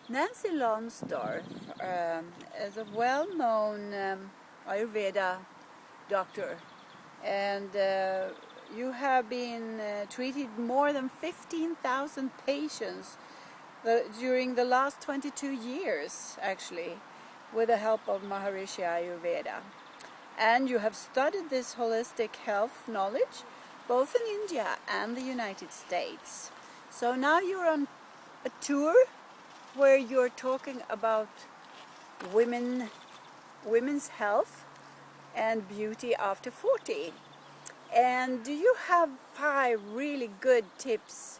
Nancy Lonsdorf is a well-known Ayurveda doctor, and you have been treated more than 15,000 patients during the last 22 years, actually, with the help of Maharishi Ayurveda. And you have studied this holistic health knowledge both in India and the United States. So now you're on a tour where you're talking about women's health and beauty after 40. And do you have 5 really good tips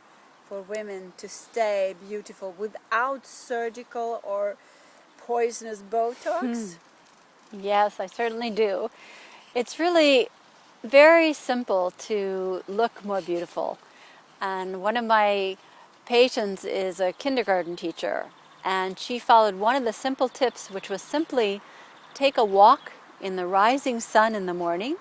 for women to stay beautiful without surgical or poisonous Botox? Yes, I certainly do. It's really very simple to look more beautiful. And one of my patients is a kindergarten teacher, and she followed one of the simple tips, which was simply take a walk in the rising sun in the morning.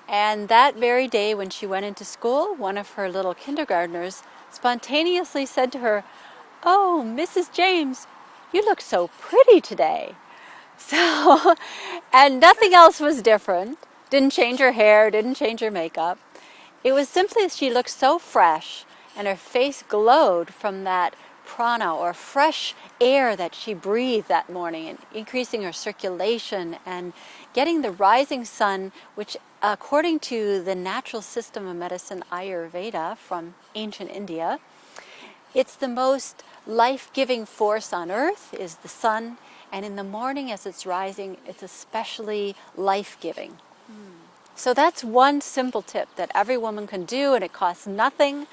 And that very day when she went into school, one of her little kindergartners spontaneously said to her, "Oh, Mrs. James, you look so pretty today." So, and nothing else was different. Didn't change her hair, didn't change her makeup. It was simply she looked so fresh and her face glowed from that prana or fresh air that she breathed that morning, and increasing her circulation and getting the rising sun, which according to the natural system of medicine Ayurveda from ancient India, it's the most life-giving force on earth is the sun, and in the morning as it's rising, it's especially life-giving. So that's one simple tip that every woman can do, and it costs nothing,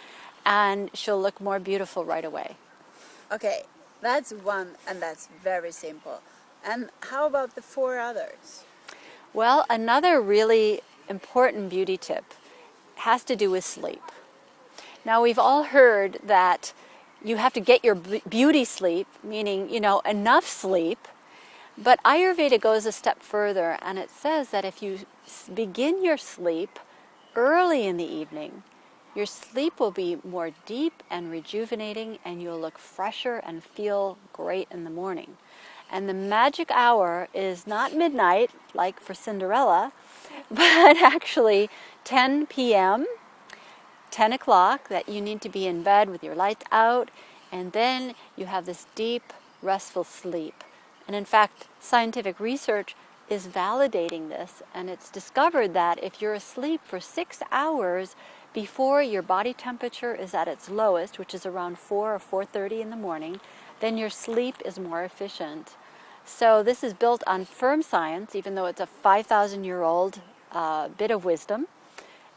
and she'll look more beautiful right away. Okay, that's one, and that's very simple. And how about the 4 others? Well, another really important beauty tip has to do with sleep. Now, we've all heard that you have to get your beauty sleep, meaning, enough sleep. But Ayurveda goes a step further, and it says that if you begin your sleep early in the evening, your sleep will be more deep and rejuvenating, and you'll look fresher and feel great in the morning. And the magic hour is not midnight, like for Cinderella, but actually 10 p.m., 10 o'clock, that you need to be in bed with your lights out, and then you have this deep, restful sleep. And in fact, scientific research is validating this, and it's discovered that if you're asleep for 6 hours before your body temperature is at its lowest, which is around 4 or 4:30 in the morning, then your sleep is more efficient. So this is built on firm science, even though it's a 5,000-year-old bit of wisdom.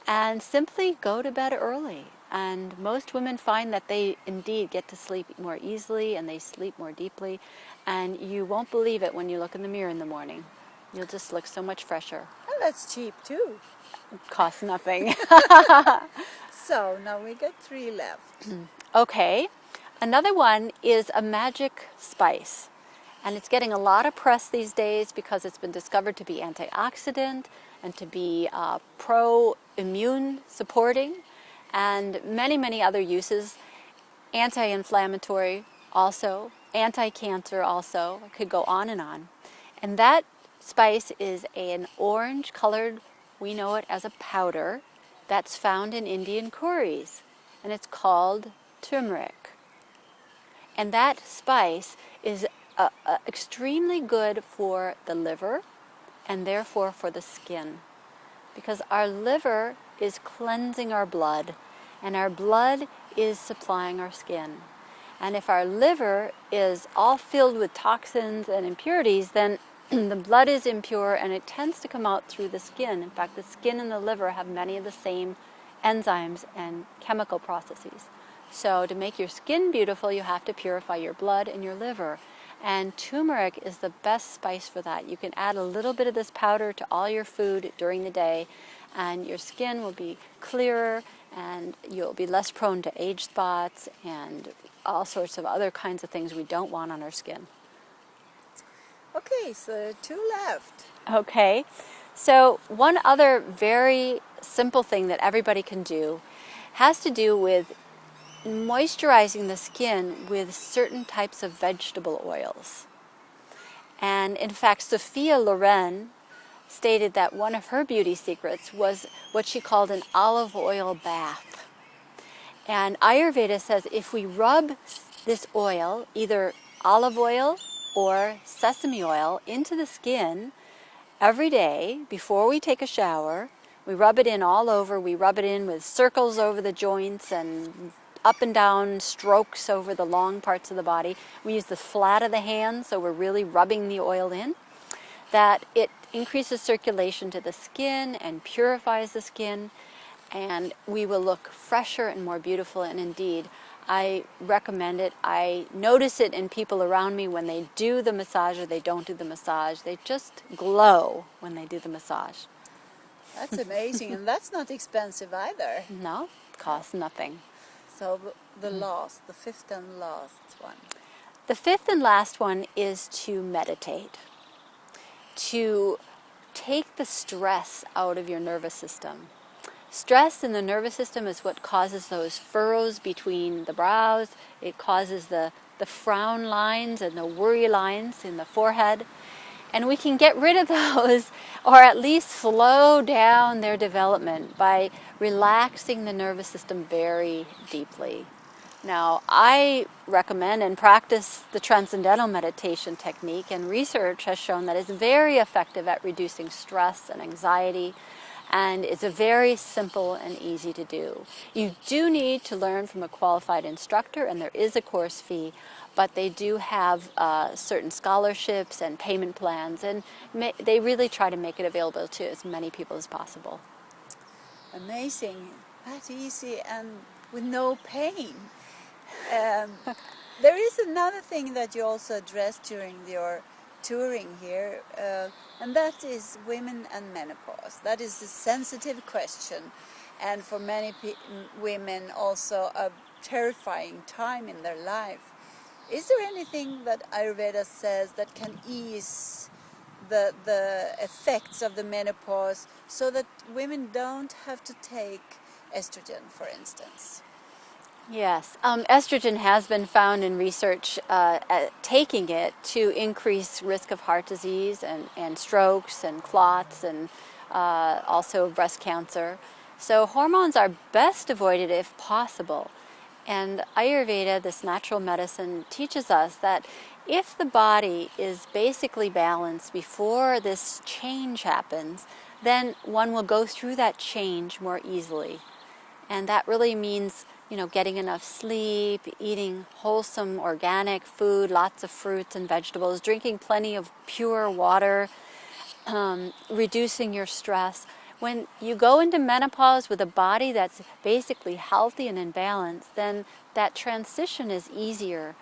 And simply go to bed early. And most women find that they indeed get to sleep more easily and they sleep more deeply. And you won't believe it when you look in the mirror in the morning. You'll just look so much fresher. And that's cheap too. It costs nothing. So now we got 3 left. Okay. Another one is a magic spice. And it's getting a lot of press these days because it's been discovered to be antioxidant and to be pro-immune supporting, and many, many other uses. Anti-inflammatory also, anti-cancer also. I could go on and on. And that spice is an orange colored, we know it as a powder, that's found in Indian curries. And it's called turmeric. And that spice is extremely good for the liver and therefore for the skin, because our liver is cleansing our blood and our blood is supplying our skin. And if our liver is all filled with toxins and impurities, then the blood is impure and it tends to come out through the skin. In fact, the skin and the liver have many of the same enzymes and chemical processes. So to make your skin beautiful, you have to purify your blood and your liver. And turmeric is the best spice for that. You can add a little bit of this powder to all your food during the day, and your skin will be clearer, and you'll be less prone to age spots and all sorts of other kinds of things we don't want on our skin. Okay, so 2 left. Okay, so one other very simple thing that everybody can do has to do with moisturizing the skin with certain types of vegetable oils. And in fact, Sophia Loren stated that one of her beauty secrets was what she called an olive oil bath. And Ayurveda says if we rub this oil, either olive oil or sesame oil, into the skin every day before we take a shower, we rub it in all over. We rub it in with circles over the joints and up and down strokes over the long parts of the body. We use the flat of the hand, so we're really rubbing the oil in. That it increases circulation to the skin and purifies the skin, and we will look fresher and more beautiful. And indeed, I recommend it. I notice it in people around me when they do the massage or they don't do the massage. They just glow when they do the massage. That's amazing, and that's not expensive either. No, it costs nothing. So the fifth and last one. The fifth and last one is to meditate, to take the stress out of your nervous system. Stress in the nervous system is what causes those furrows between the brows. It causes the frown lines and the worry lines in the forehead. And we can get rid of those, or at least slow down their development by relaxing the nervous system very deeply. Now, I recommend and practice the transcendental meditation technique, and research has shown that it's very effective at reducing stress and anxiety, and it's very simple and easy to do. You do need to learn from a qualified instructor, and there is a course fee, but they do have certain scholarships and payment plans, and they really try to make it available to as many people as possible. Amazing. That's easy and with no pain. There is another thing that you also addressed during your touring here, and that is women and menopause. That is a sensitive question, and for many women also a terrifying time in their life. Is there anything that Ayurveda says that can ease the effects of the menopause so that women don't have to take estrogen, for instance? Yes, estrogen has been found in research taking it to increase risk of heart disease and strokes and clots and also breast cancer. So hormones are best avoided if possible. And Ayurveda, this natural medicine, teaches us that if the body is basically balanced before this change happens, then one will go through that change more easily. And that really means, getting enough sleep, eating wholesome organic food, lots of fruits and vegetables, drinking plenty of pure water, reducing your stress. When you go into menopause with a body that's basically healthy and in balance, then that transition is easier.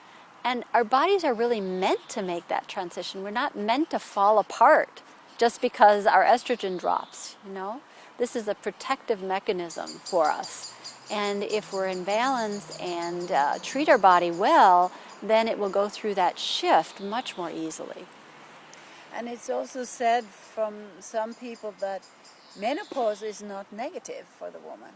And our bodies are really meant to make that transition. We're not meant to fall apart just because our estrogen drops, This is a protective mechanism for us. And if we're in balance and treat our body well, then it will go through that shift much more easily. And it's also said from some people that menopause is not negative for the woman.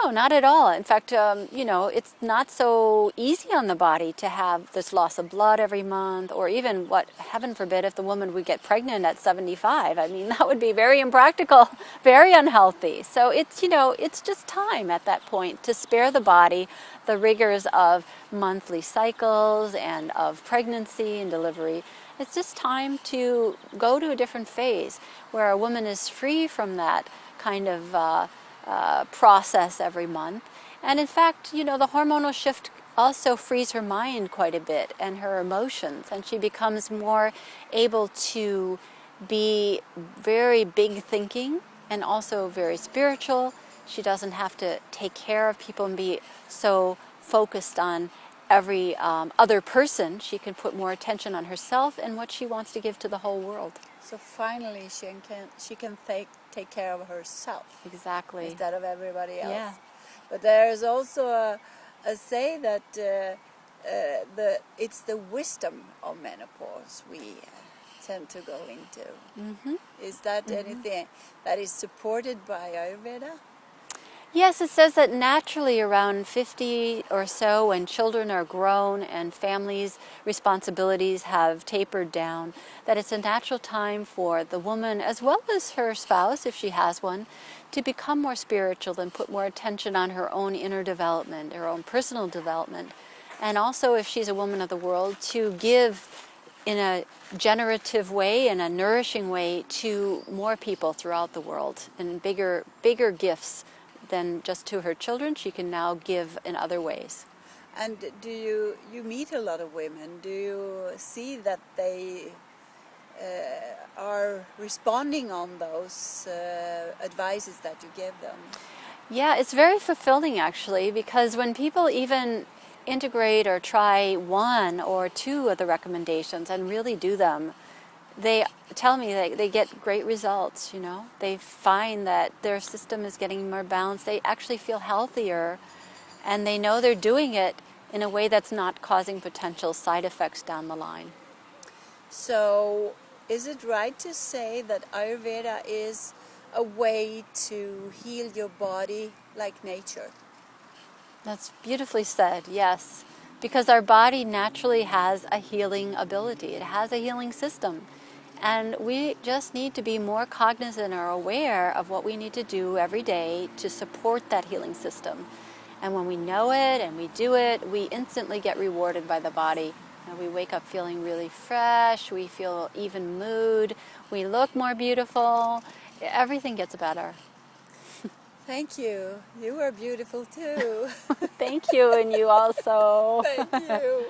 No, not at all. In fact, it's not so easy on the body to have this loss of blood every month, or even, heaven forbid, if the woman would get pregnant at 75. I mean, that would be very impractical, very unhealthy. So it's just time at that point to spare the body the rigors of monthly cycles and of pregnancy and delivery. It's just time to go to a different phase where a woman is free from that kind of process every month. And in fact, the hormonal shift also frees her mind quite a bit and her emotions, and she becomes more able to be very big thinking and also very spiritual. She doesn't have to take care of people and be so focused on every other person. She can put more attention on herself and what she wants to give to the whole world. So finally she can take care of herself. Exactly. Instead of everybody else. Yeah. But there is also a say that it's the wisdom of menopause we tend to go into. Mm-hmm. Is that anything that is supported by Ayurveda? Yes, it says that naturally around 50 or so, when children are grown and families' responsibilities have tapered down, that it's a natural time for the woman, as well as her spouse, if she has one, to become more spiritual and put more attention on her own inner development, her own personal development. And also, if she's a woman of the world, to give in a generative way, in a nourishing way, to more people throughout the world, and bigger gifts than just to her children. She can now give in other ways. And do you meet a lot of women? Do you see that they are responding on those advices that you give them? Yeah, it's very fulfilling actually, because when people even integrate or try one or two of the recommendations and really do them, they tell me they get great results, you know. They find that their system is getting more balanced. They actually feel healthier, and they know they're doing it in a way that's not causing potential side effects down the line. So, is it right to say that Ayurveda is a way to heal your body like nature? That's beautifully said, yes. Because our body naturally has a healing ability. It has a healing system. And we just need to be more cognizant or aware of what we need to do every day to support that healing system. And when we know it and we do it, we instantly get rewarded by the body. And we wake up feeling really fresh, we feel even mood, we look more beautiful, everything gets better. Thank you. You are beautiful too. Thank you, and you also. Thank you.